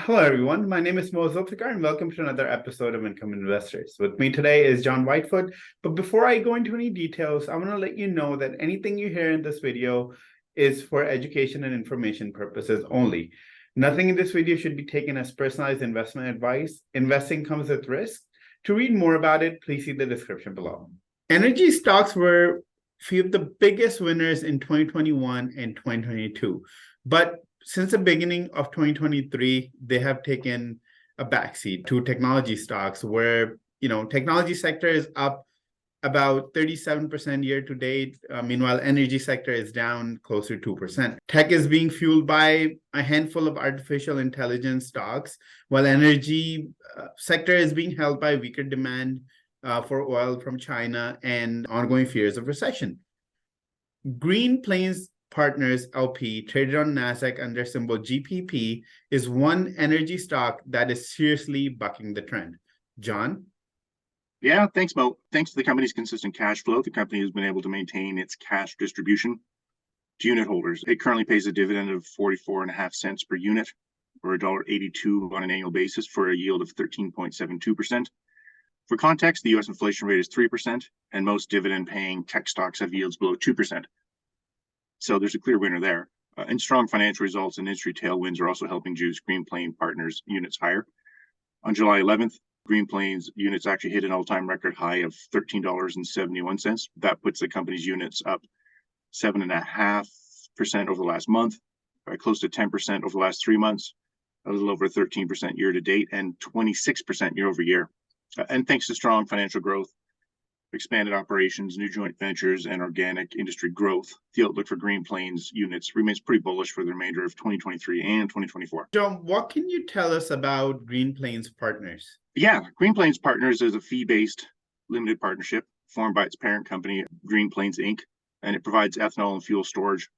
Hello, everyone. My name is Zulfiqar, and welcome to another episode of Income Investors. With me today is John Whitefoot. But before I go into any details, I want to let you know that anything you hear in this video is for education and information purposes only. Nothing in this video should be taken as personalized investment advice. Investing comes with risk. To read more about it, please see the description below. Energy stocks were few of the biggest winners in 2021 and 2022. But since the beginning of 2023, they have taken a backseat to technology stocks where, technology sector is up about 37% year to date. Meanwhile, energy sector is down closer to 2%. Tech is being fueled by a handful of artificial intelligence stocks, while energy sector is being held by weaker demand for oil from China and ongoing fears of recession. Green Plains Partners LP, traded on NASDAQ under symbol GPP, is one energy stock that is seriously bucking the trend. John? Yeah, thanks, Mo. Thanks to the company's consistent cash flow, the company has been able to maintain its cash distribution to unit holders. It currently pays a dividend of 44.5 cents per unit, or $1.82 on an annual basis, for a yield of 13.72%. For context, the U.S. inflation rate is 3%, and most dividend-paying tech stocks have yields below 2%. So there's a clear winner there. And strong financial results and industry tailwinds are also helping juice Green Plains Partners units higher. On July 11th, Green Plains units actually hit an all-time record high of $13.71. That puts the company's units up 7.5% over the last month, close to 10% over the last 3 months, a little over 13% year to date, and 26% year over year. And thanks to strong financial growth, expanded operations, new joint ventures, and organic industry growth, the outlook for Green Plains units remains pretty bullish for the remainder of 2023 and 2024. John, what can you tell us about Green Plains Partners? Yeah, Green Plains Partners is a fee-based limited partnership formed by its parent company, Green Plains Inc., and it provides ethanol and fuel storage,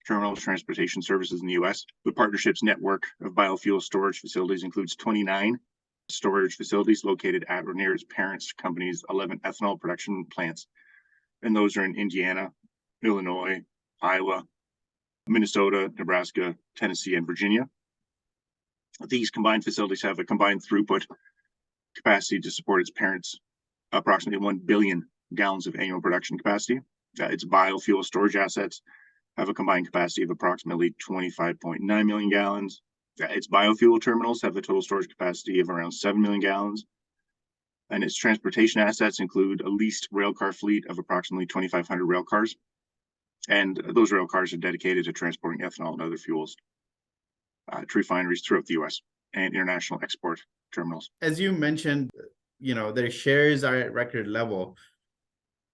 terminal transportation services in the U.S. The partnership's network of biofuel storage facilities includes 29 storage facilities located at or near its parent company's 11 ethanol production plants. And those are in Indiana, Illinois, Iowa, Minnesota, Nebraska, Tennessee, and Virginia. These combined facilities have a combined throughput capacity to support its parents' approximately 1 billion gallons of annual production capacity. Its biofuel storage assets have a combined capacity of approximately 25.9 million gallons. Its biofuel terminals have a total storage capacity of around 7 million gallons. And its transportation assets include a leased railcar fleet of approximately 2,500 railcars. And those railcars are dedicated to transporting ethanol and other fuels to refineries throughout the U.S. and international export terminals. As you mentioned, their shares are at record level.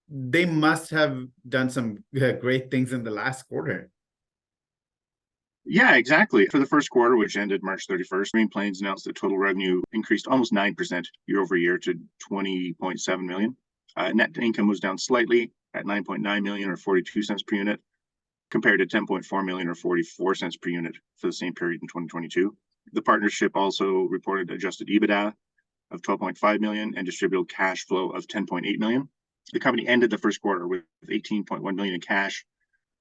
They must have done some great things in the last quarter. Yeah, exactly. For the first quarter, which ended March 31st, Green Plains announced that total revenue increased almost 9% year over year to $20.7 million. Net income was down slightly at $9.9 million or 42 cents per unit, compared to $10.4 million or 44 cents per unit for the same period in 2022. The partnership also reported adjusted EBITDA of $12.5 million and distributable cash flow of $10.8 million. The company ended the first quarter with $18.1 million in cash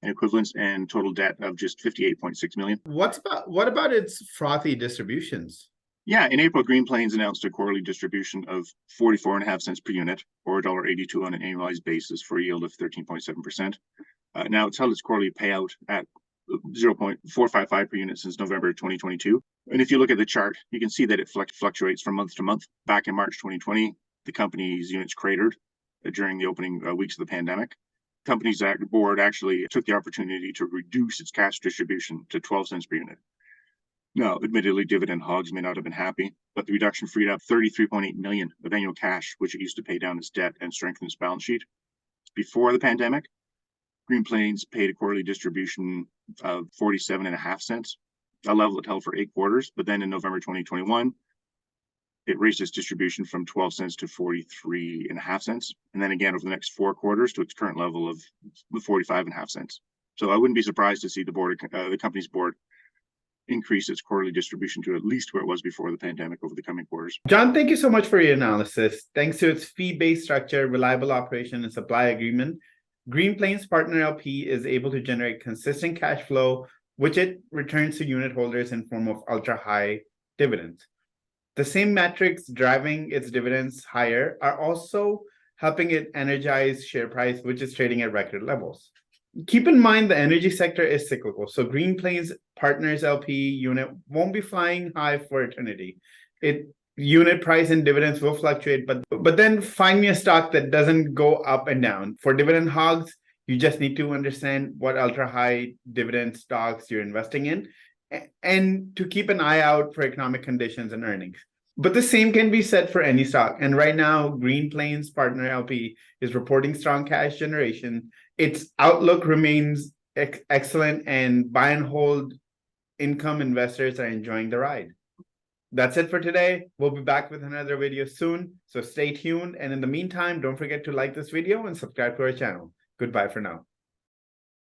and equivalents and total debt of just $58.6 million. What about its frothy distributions? Yeah, in April, Green Plains announced a quarterly distribution of 44.5 cents per unit, or $1.82 on an annualized basis, for a yield of 13.7%. Now it's held its quarterly payout at 0.455 per unit since November 2022. And if you look at the chart, you can see that it fluctuates from month to month. Back in March 2020, the company's units cratered during the opening weeks of the pandemic. The company's board actually took the opportunity to reduce its cash distribution to 12 cents per unit. Now, admittedly, dividend hogs may not have been happy, but the reduction freed up $33.8 million of annual cash, which it used to pay down its debt and strengthen its balance sheet. Before the pandemic, Green Plains paid a quarterly distribution of 47.5 cents, a level it held for 8 quarters. But then in November 2021, it raised its distribution from 12 cents to 43.5 cents. And then again over the next 4 quarters to its current level of 45.5 cents. So I wouldn't be surprised to see the company's board increase its quarterly distribution to at least where it was before the pandemic over the coming quarters. John, thank you so much for your analysis. Thanks to its fee-based structure, reliable operation, and supply agreement, Green Plains Partner LP is able to generate consistent cash flow, which it returns to unit holders in form of ultra-high dividends. The same metrics driving its dividends higher are also helping it energize share price, which is trading at record levels. Keep in mind the energy sector is cyclical, so Green Plains Partners LP unit won't be flying high for eternity. Unit price and dividends will fluctuate, but then find me a stock that doesn't go up and down. For dividend hogs, you just need to understand what ultra high dividend stocks you're investing in and to keep an eye out for economic conditions and earnings. But the same can be said for any stock. And right now, Green Plains Partner LP is reporting strong cash generation. Its outlook remains excellent, and buy and hold income investors are enjoying the ride. That's it for today. We'll be back with another video soon, so stay tuned. And in the meantime, don't forget to like this video and subscribe to our channel. Goodbye for now.